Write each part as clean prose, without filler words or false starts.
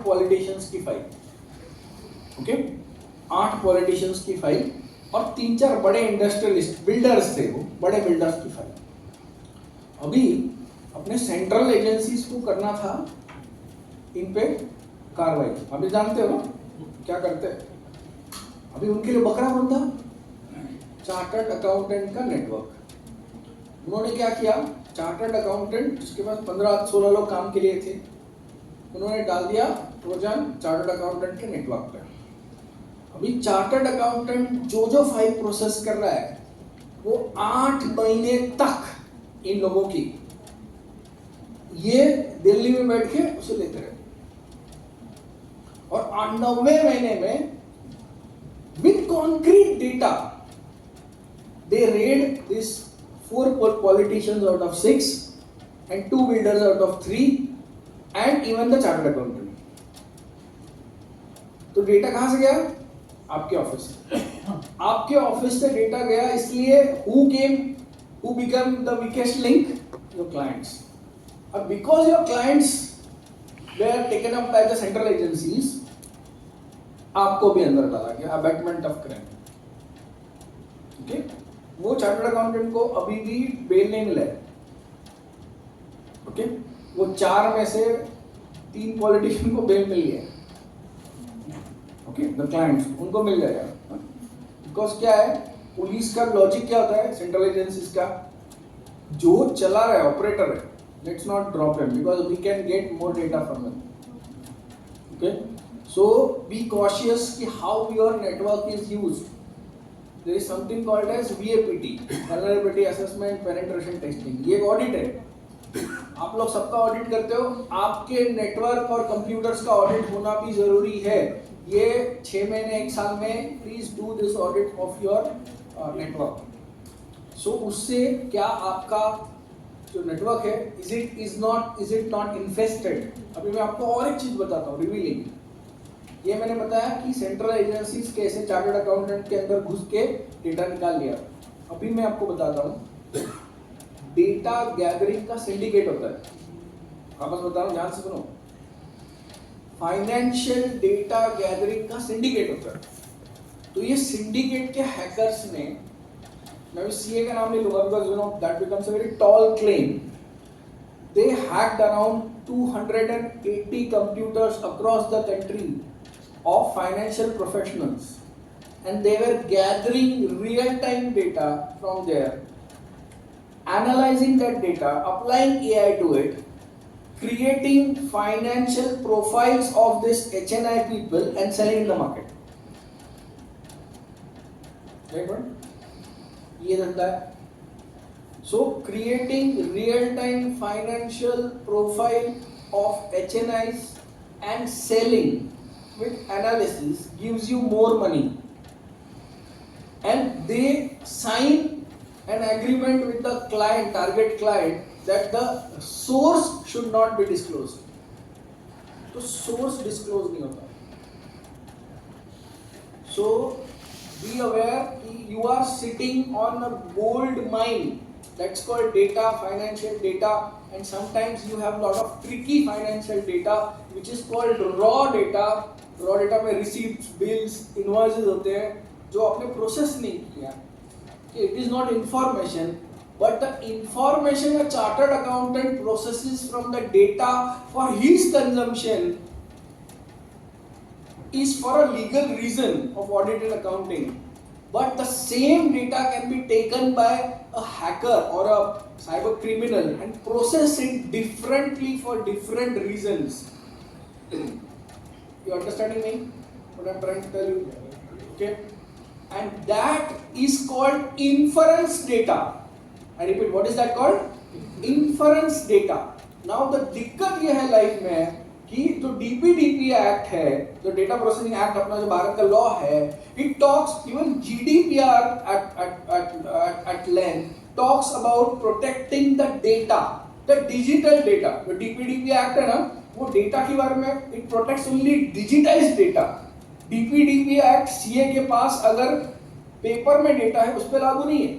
Politicians की file, okay, 8 politicians की file और 3-4 बड़े इंडस्ट्रियलिस्ट बिल्डर्स थे, वो बड़े बिल्डर्स की फाइल। अभी अपने सेंट्रल एजेंसीज को करना था इन पे कार्रवाई। अभी जानते हो क्या करते हैं? अभी उनके लिए बकरा बंधा चार्टर्ड अकाउंटेंट का नेटवर्क। उन्होंने क्या किया, चार्टर्ड अकाउंटेंट जिसके पास 15-16 लोग काम के लिए थे, उन्होंने डाल दिया ट्रोजन चार्टर्ड अकाउंटेंट के नेटवर्क पे। अभी चार्टर्ड अकाउंटेंट जो फाइल प्रोसेस कर रहा है वो 8 महीने तक इन लोगों की ये दिल्ली में बैठ के उसे लेते रहे, और 90 महीने में with concrete data they read this 4 politicians out of 6 and 2 builders out of 3 and even the chartered accountant। तो डेटा कहां से गया? आपके ऑफिस से। आपके ऑफिस से डेटा गया, इसलिए who became the weakest link? Your clients। अब because your clients were taken up by the central agencies, आपको भी अंदर डाला गया, अबैटमेंट ऑफ क्राइम। ओके, वो चार्टर्ड अकाउंटेंट को अभी भी बेल नहीं मिला है। ओके, वो 4 में से 3 पॉलिटिशियन को बेल मिल गया। ओके, द क्लाइंट्स उनको मिल जाएगा। बिकॉज क्या है, पुलिस का लॉजिक क्या होता है, सेंट्रल एजेंसीज का, जो चला रहा है ऑपरेटर है, let's not drop him because we can get more data from him. Okay, so be cautious कि how your network is used। there is something called as VAPT, vulnerability assessment penetration testing। ये एक audit है, आप लोग सबका audit करते हो, आपके नेटवर्क और कंप्यूटर्स का ऑडिट होना भी जरूरी है। ये 6 महीने 1 साल में please do this audit of your network. So उससे क्या आपका जो नेटवर्क है इज इट नॉट इन्फेस्टेड। अभी मैं आपको और एक चीज बताता हूँ, रिवीलिंग। ये मैंने बताया कि सेंट्रल एजेंसीज कैसे चार्टर्ड अकाउंटेंट के अंदर घुस के डेटा निकाल लिया। अभी मैं आपको बताता हूँ, डेटा गैदरिंग का सिंडिकेट होता है। वापस बता रहा हूँ, ध्यान से सुनो। फाइनेंशियल डेटा गैदरिंग का सिंडिकेट होता है। तो ये सिंडिकेट के हैकर्स ने, मैं सीए का नाम नहीं लूंगा because you know that becomes a very tall claim, they hacked around 280 computers across the country of financial professionals, and they were gathering real-time data from there, analyzing that data, applying AI to it, creating financial profiles of this HNI people and selling in the market। ये धंधा है। So creating real-time financial profile of HNIs and selling with analysis gives you more money, and they sign an agreement with the client, target client, that the source should not be disclosed। तो source disclose नहीं होता। So be aware कि you are sitting on a gold mine, that's called data, financial data, and sometimes you have a lot of tricky financial data which is called raw data। Raw data में receipts, bills, invoices होते हैं जो आपने process नहीं किया। It is not information, but the information a chartered accountant processes from the data for his consumption is for a legal reason of audited accounting, but the same data can be taken by a hacker or a cyber criminal and process it differently for different reasons। You understanding me? What I'm trying to tell you? Okay, and that is called inference data। I repeat, what is that called? Inference data। Now the दिक्कत ये है life में कि जो DPDP act है, जो data processing act अपना जो भारत का लॉ है, it talks, even GDPR at length talks about protecting the data, the digital data। जो DPDP एक्ट है ना, वो डेटा के बारे में it protects only digitised data. DPDP act CA के पास अगर पेपर में डेटा है उस पर लागू नहीं है।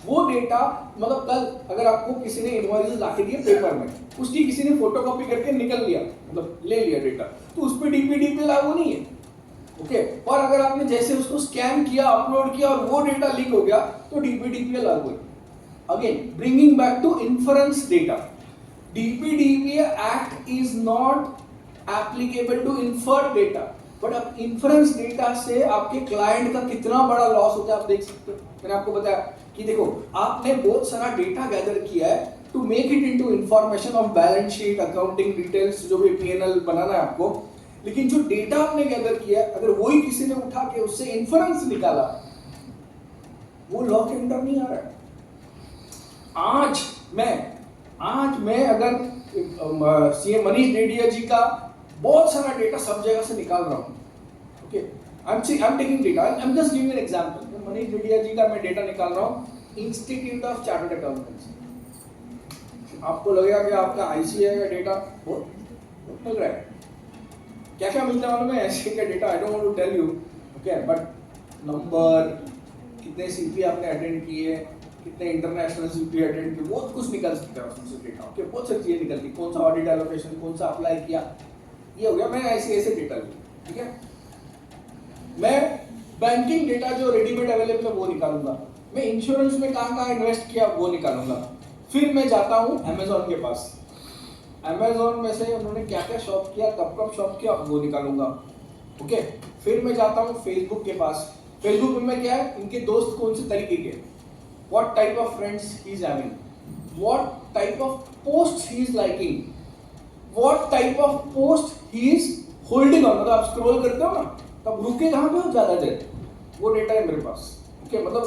वो डेटा मतलब कल अगर आपको किसी ने इनवॉइस ला के दिए पेपर में, उसकी किसी ने फोटोकॉपी करके निकल लिया, मतलब ले लिया डेटा, तो उस पर डीपीडीपी लागू नहीं है। ओके, और अगर आपने जैसे उसको स्कैन किया, अपलोड किया और वो डेटा लीक हो गया तो डीपीडीपी लागू है। Again bringing back to inference data, DPDP act is not applicable to inferred data, but अब इन्फ्रेंस डेटा से आपके क्लाइंट का कितना बड़ा लॉस होता है आप देख सकते हो। मैंने आपको बताया कि देखो आपने बहुत सारा डेटा गैदर किया है to make it into information of balance sheet, accounting details, जो भी पीएनएल बनाना है आपको, लेकिन जो डेटा आपने गैदर किया है अगर वही किसी ने उठा के उससे इन्फरेंस निकाला, वो लॉ के अंदर नहीं आ रहा है। आज मैं अगर सीएम मनीष डेडिया जी का बहुत सारा डेटा सब जगह से निकाल रहा हूं, okay, I am taking data, I am just giving an example, Manish Dedia ji का मैं डेटा निकाल रहा हूं इंस्टीट्यूट ऑफ चार्टर्ड अकाउंटेंट्स, आपको लगेगा कि आपका आईसीआई का डेटा बहुत मिल रहा है, क्या क्या मिलता है मालूम है ऐसे का data, I don't want to tell you, okay, but number, कितने सीपी आपने अटेंड किए, कितने इंटरनेशनल सीपी अटेंड किए, बहुत कुछ निकल सकता है उसमें से डेटा, ओके, बहुत सारी चीजें निकलती, कौन सा ऑडिट एलोकेशन, कौन सा अप्लाई किया, ये हो गया। मैं ऐसे डेटा लिया, ठीक है, मैं बैंकिंग डेटा जो रेडीमेड अवेलेबल है वो निकालूंगा, मैं इंश्योरेंस में कहाँ इन्वेस्ट किया वो निकालूंगा, फिर मैं जाता हूँ अमेजोन के पास, अमेजोन में से उन्होंने क्या क्या शॉप किया, कब कब शॉप किया वो निकालूंगा, ओके, फिर मैं जाता हूँ फेसबुक के पास, फेसबुक में क्या है, इनके दोस्त कौन से तरीके के, what type of friends he is having, what type of post he is liking, what type of post he is holding on, मतलब आप स्क्रॉल करते हो ना तब रुके कहाँ पे हो ज्यादा देर, वो डेटा है मेरे पास, ओके, मतलब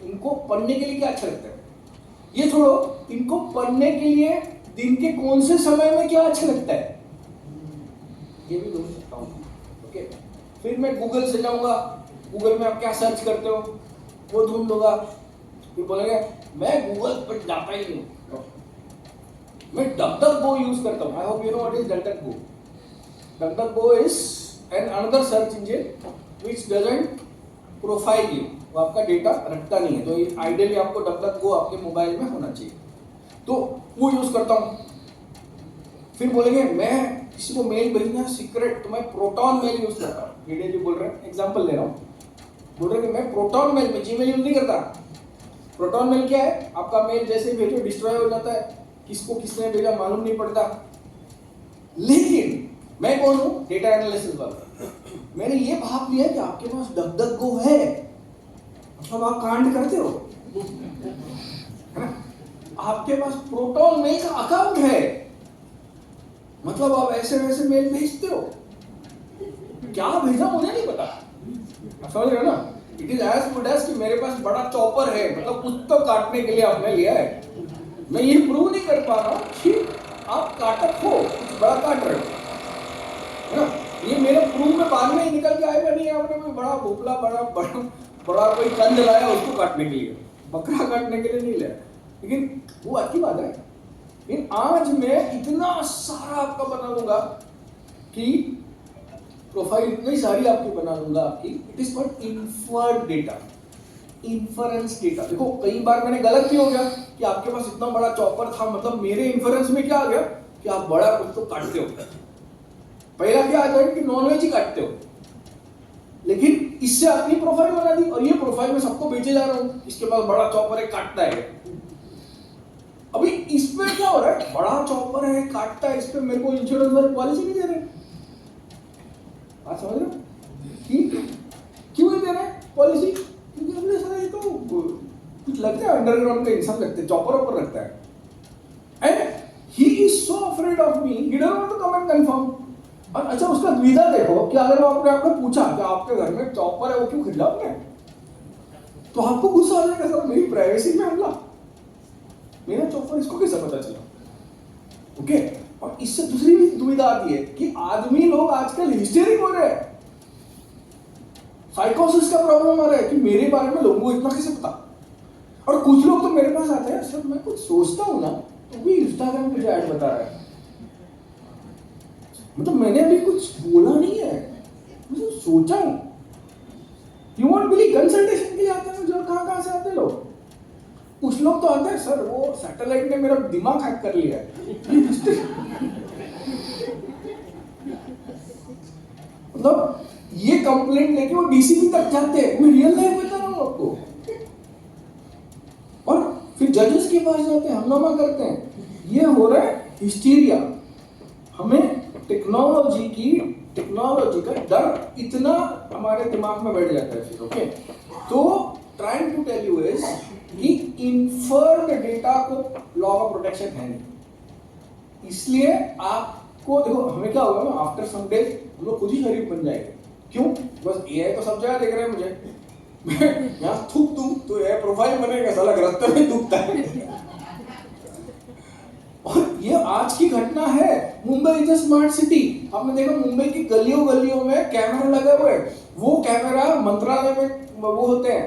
इनको पढ़ने के लिए क्या अच्छा लगता है, ये छोड़ो, इनको पढ़ने के लिए दिन के कौन से समय में क्या अच्छा लगता है ये भी ढूंढ सकता हूँ, ओके, फिर मैं गूगल से जाऊंगा, गूगल में आप क्या सर्च करते हो वो ढूंढ लूंगा, फिर बोलेंगे मैं गूगल पर जाता ही नहीं, मैं DuckDuckGo यूज करता हूँ, I hope you know what is DuckDuckGo, DuckDuckGo is an another search engine which doesn't profile you, वो आपका डेटा रखता नहीं है, तो आइडियली आपको DuckDuckGo आपके मोबाइल में होना चाहिए, तो वो यूज करता हूँ। फिर बोलेंगे मैं किसी को मेल भेजना है सीक्रेट, तो मैं प्रोटॉन मेल यूज करता हूँ, वीडियो जी बोल रहे हैं, एग्जांपल ले रहा हूँ, बोल रहे हैं कि मैं प्रोटॉन मेल में जीमेल यूज नहीं करता। प्रोटॉन मेल क्या है, आपका मेल जैसे भेजो डिस्ट्रॉय हो जाता है, किसको किसने भेजा मालूम नहीं पड़ता, लेकिन मैं कौन हूं, डेटा एनालिसिस वाला, मैंने ये भाप लिया कि आपके पास DuckDuckGo है, मतलब आप कांड करते हो, है ना, आपके पास प्रोटॉन मेल का अकाउंट है, मतलब आप ऐसे वैसे मेल भेजते हो, क्या भेजा मुझे नहीं पता, आप समझ रहे हो ना, it is as good as कि मेरे पास बड़ा चॉपर है, मतलब कुछ तो काटने के लिए आपने लिया है, मैं ये प्रूव नहीं कर पा रहा कि आप काटक हो, कुछ बड़ा काट रहे हो, है ना, ये मेरे प्रूव में बाद में ही निकल के आएगा नहीं, आपने कोई बड़ा भोपला बड़ा कोई कंद लाया उसको काटने के लिए, बकरा काटने के लिए नहीं लाया, लेकिन वो अच्छी बात है, लेकिन आज मैं इतना सारा आपका बना लूंगा कि प्रोफाइल इतनी सारी आपकी बना लूंगा आपकी, it is called inferred data, inference data. देखो कई बार मैंने गलत भी हो गया कि आपके पास इतना बड़ा चॉपर था, मतलब मेरे इन्फरेंस में क्या आ गया कि आप बड़ा कुछ तो काटते हो, पहला क्या आ जाएगा कि नॉनवेज ही काटते हो, लेकिन इससे अपनी प्रोफाइल बना दी और ये प्रोफाइल में सबको बेचे जा रहा हूँ, इसके पास बड़ा चॉपर है काटता है, अभी इस पे क्या हो रहा है, बड़ा चॉपर है काटता है, इस पे मेरे को इंश्योरेंस वाली पॉलिसी नहीं दे रहे, बात समझ रहे हो, क्यों नहीं दे रहे पॉलिसी, क्योंकि हमने सारा ये तो कुछ लगता है अंडरग्राउंड का इंसान लगते हैं, चॉपर ऊपर रखता है, and he is so afraid of me, he don't want to come and confirm. और अच्छा उसका द्विधा देखो कि अगर वो आपने आपने पूछा कि आपके घर में चॉपर है वो क्यों खरीदा आपने, तो आपको गुस्सा आ जाएगा, सर मेरी प्राइवेसी में हमला, मेरा चॉपर इसको कैसे पता चला, ओके, और इससे दूसरी भी दुविधा आती है कि आदमी लोग आजकल हिस्टेरिक हो रहे हैं, साइकोसिस का प्रॉब्लम आ रहा है कि मेरे बारे में लोगों को इतना कैसे पता, और कुछ लोग तो मेरे पास आते हैं, सर मैं कुछ सोचता हूं ना तो भी इंस्टाग्राम पे ऐड बता रहा है, मतलब मैंने अभी कुछ बोला नहीं है, मुझे सोचा हूं, यू वॉन्ट बिलीव कंसल्टेशन के लिए आते हैं जो कहां से आते हैं लोग, लोग तो आते हैं सर वो सैटेलाइट ने मेरा दिमाग हैक कर लिया है। मतलब ये कंप्लेंट लेके वो डीसीपी तक जाते हैं, मैं रियल लाइफ बता रहा हूँ आपको। और फिर जजेस के पास जाते हैं, हंगामा करते हैं। ये हो रहा है हिस्टीरिया। हमें टेक्नोलॉजी का डर इतना हमारे दिमाग में बैठ जाता है फिर। ओके, तो trying to tell you is कि इन्फर्ड डेटा को लॉ का प्रोटेक्शन है नहीं, इसलिए आपको देखो हमें क्या होगा ना, आफ्टर सम डेज हम लोग खुद ही शरीफ बन जाएंगे। क्यों? बस एआई तो सब जगह देख रहे हैं मुझे, यहाँ थूक दूं तो एआई प्रोफाइल बनेगा, साला रास्ते में थूकता है। और ये आज की घटना है। Mumbai is a smart city. आपने देखा मुंबई की गलियों गलियों में कैमरा लगे हुए हैं। वो कैमरा मंत्रालय में वो होते हैं,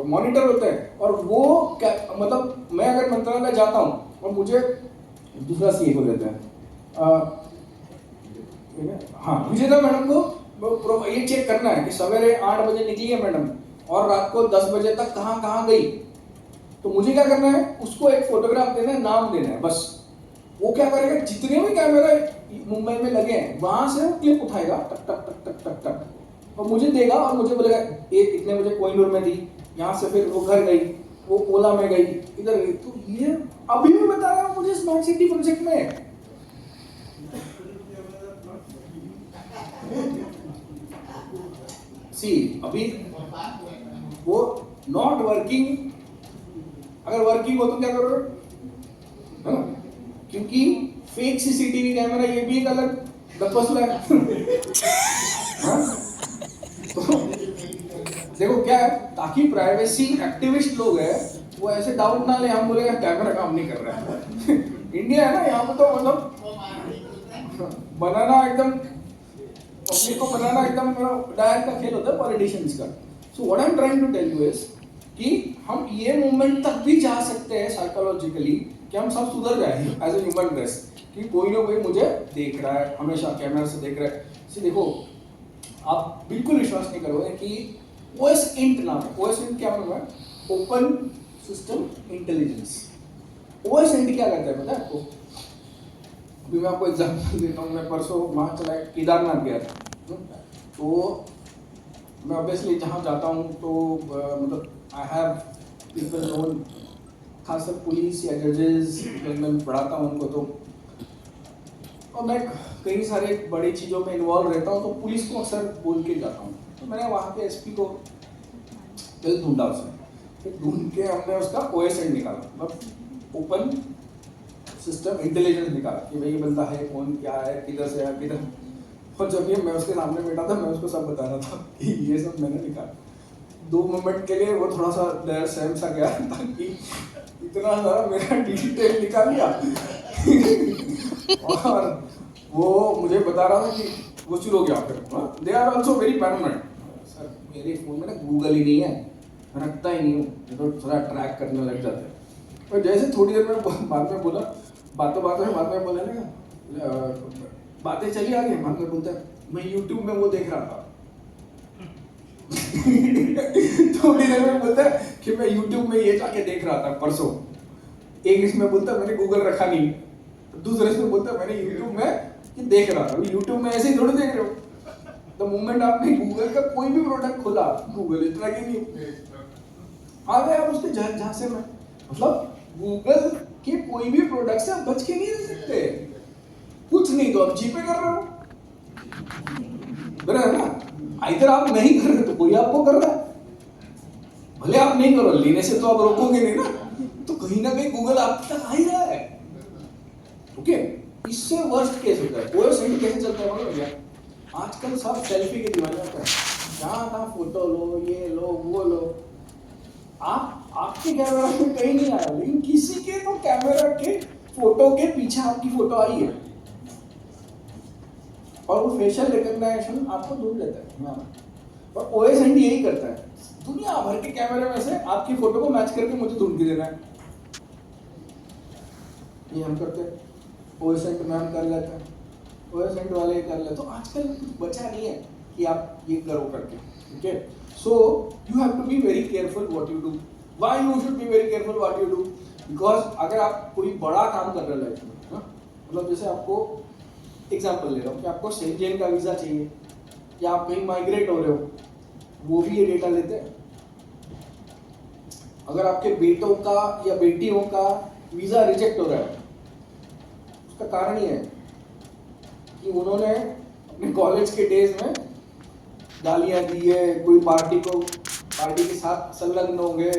मॉनिटर होते हैं। और वो मतलब मैं अगर मंत्रालय जाता हूँ और मुझे दूसरा सीए को लेते हैं, हाँ विजेता मैडम को ये चेक करना है कि सवेरे 8 बजे निकली है मैडम और रात को 10 बजे तक कहाँ कहाँ गई। तो मुझे क्या करना है, उसको एक फोटोग्राफ देना है, नाम देना है बस। वो क्या करेगा, जितने भी कैमरे मुंबई में लगे हैं वहां से वो क्लिप उठाएगा, टक टक टक टक टक टक, और मुझे देगा और मुझे बोलेगा ये इतने बजे कोइनूर में थी, यहाँ से फिर वो घर गई, वो ओला में गई, इधर गई। तो ये अभी भी बता रहा हूँ मुझे स्मार्ट सिटी प्रोजेक्ट में। अभी वो नॉट वर्किंग। अगर वर्किंग हो तो क्या करोगे, है ना? क्योंकि फेक सीसीटीवी कैमरा ये भी एक अलग गपसला है। तो देखो क्या है, ताकि प्राइवेसी एक्टिविस्ट लोग हैं वो ऐसे डाउट ना ले, हम बोले कैमरा काम नहीं कर रहा है। इंडिया है ना, यहाँ पे तो मतलब बनाना एकदम पब्लिक को बनाना एकदम डायर का खेल होता है पॉलिटिशियंस का। So what I am trying to tell you is कि हम ये मूवमेंट तक भी जा सकते हैं साइकोलॉजिकली कि हम सब सुधर जाए एज ए ह्यूमन रेस, कि कोई ना कोई मुझे देख रहा है, हमेशा कैमरा से देख रहा है। देखो आप बिल्कुल विश्वास नहीं करोगे कि ओएस इंट नाम है। ओएस इंट क्या नाम है? Open system intelligence. OS int क्या करता है पता है आपको? अभी मैं आपको एग्जाम्पल देता हूँ। मैं परसों वहाँ चला केदारनाथ गया था। तो मैं ऑब्वियसली जहाँ जाता हूँ तो मतलब आई हैव पीपल नोन, खासकर पुलिस या जजेस, जब मैं पढ़ाता हूँ उनको तो, और मैं कई सारे बड़ी चीज़ों में इन्वॉल्व रहता हूँ तो पुलिस को अक्सर बोल के जाता हूँ। तो मैंने वहाँ के एसपी को पहले ढूंढा, उसने फिर ढूंढ के हमने उसका ओएसएन निकाला, मतलब ओपन सिस्टम इंटेलिजेंस निकाला कि भाई ये बंदा है कौन, क्या है, किधर से है, किधर। और जब ये मैं उसके सामने बैठा था मैं उसको सब बता रहा था कि ये सब मैंने निकाला। 2 मोमेंट के लिए वो थोड़ा सा डर सहम सा गया ताकि इतना सारा मेरा डिटेल निकाल लिया। और वो मुझे बता रहा था कि वो शुरू हो गया फिर, they are also very paranoid. Sir मेरे फोन में ना गूगल ही नहीं है, रखता ही नहीं हूँ, तो थोड़ा ट्रैक करने लग जाते हैं। और जैसे थोड़ी देर में बाद में बोला, बातों में बोलने लगा, बातें चली आगे, बाद में बोलता है मैं यूट्यूब में वो देख रहा था। थोड़ी देर में बोलता है कि मैं यूट्यूब में ये जाके देख रहा था परसों। एक इसमें बोलता मैंने गूगल रखा नहीं, दूसरे इसमें बोलता मैंने यूट्यूब में ये देख रहा था। यूट्यूब में ऐसे ही थोड़ी देख रहे हो। द मोमेंट आपने गूगल का कोई भी प्रोडक्ट खोला, गूगल इज ट्रैकिंग आ गया उसके झांसे में। मतलब गूगल के कोई भी प्रोडक्ट से आप बच के नहीं रह सकते। कुछ नहीं तो आप जीपे कर रहे हो, बराबर है ना? इधर आप नहीं कर रहे तो कोई आपको कर रहा है। भले आप नहीं करो, लेने से तो आप रोकोगे नहीं ना, तो कहीं ना कहीं गूगल आप तक आ ही रहा है। ओके, इससे वर्स्ट केस होता है। ओएस एंड कैसे चलता है मालूम है? आजकल सब सेल्फी के दीवाने होते हैं, जहाँ तहाँ फोटो लो, ये लो वो लो। आपके कैमरा में कहीं नहीं आया, लेकिन किसी के तो कैमरा के फोटो के पीछे आपकी फोटो आई है और वो फेशियल रिकॉग्निशन आपको ढूंढ लेता है। और ओएस एंड यही करता है, दुनिया भर के कैमरे में से आपकी फोटो को मैच करके मुझे ढूंढ के देना है। ये हम करते हैं, ओएस एंड में हम कर लेते हैं, ओएस एंड वाले कर लेते। तो आजकल कुछ बचा नहीं है कि आप ये करो करके। Okay, so you have to be very careful what you do. Why you should be very careful what you do? Because अगर आप कोई बड़ा काम कर रहे हो लाइफ में, हाँ? मतलब जैसे आपको एग्जांपल ले रहा हूँ कि आपको सेंजेन का वीजा चाहिए या आप कहीं माइग्रेट हो रहे हो, वो भी ये डेटा लेते हैं। अगर आपके बेटों का या बेटियों का वीजा रिजेक्ट हो रहा है, उसका कारण ये है कि उन्होंने अपने कॉलेज के डेज में गालियां दी है, कोई पार्टी के साथ संलग्न हो गए,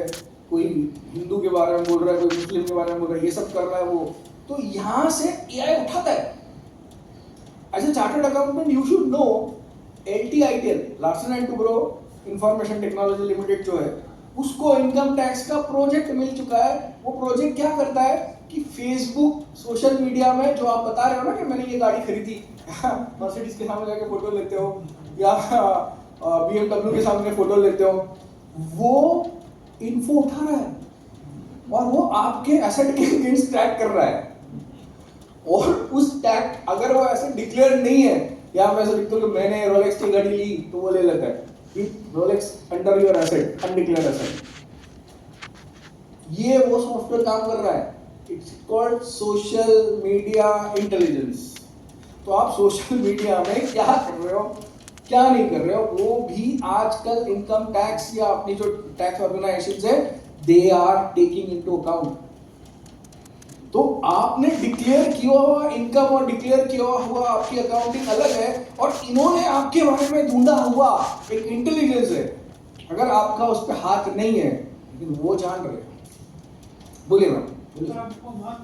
कोई हिंदू के बारे में बोल रहा है, कोई मुस्लिम के बारे में बोल रहा है, ये सब कर रहा है वो, तो यहां से एआई उठाता है। As a chartered accountant you should know LTITL, Larsen and Toubro information technology limited जो है, उसको इनकम टैक्स का प्रोजेक्ट मिल चुका है। वो प्रोजेक्ट क्या करता है कि फेसबुक, सोशल मीडिया में जो आप बता रहे हो ना कि मैंने ये गाड़ी खरीदी, मर्सिडीज के सामने जाके फोटो लेते हो या BMW के सामने फोटो लेते हो, वो इन्फो उठा रहा है और वो आपके एसेट के अगेंस्ट टैग कर रहा है। और उस टैग अगर वो ऐसे डिक्लेयर नहीं है, या आप ऐसे लिखते हो कि मैंने रोलेक्स की गाड़ी ली, तो वो ले लेता है Rolex under your asset, undeclared asset. ये वो सॉफ्टवेयर काम कर रहा है, it's called social media intelligence. तो आप सोशल मीडिया में क्या कर रहे हो, क्या नहीं कर रहे हो, वो भी आजकल इनकम टैक्स या अपनी जो टैक्स ऑर्गेनाइजेशन है, they are taking into account. तो आपने डिक्लेयर किया हुआ इनकम और डिक्लेयर किया हुआ आपकी अकाउंटिंग अलग है, और इन्होंने आपके बारे में ढूंढा हुआ एक इंटेलिजेंस है। अगर आपका उस पर हाथ नहीं है, लेकिन वो जान रहे हैं। बोलिए मैम। सर, आपको मार्क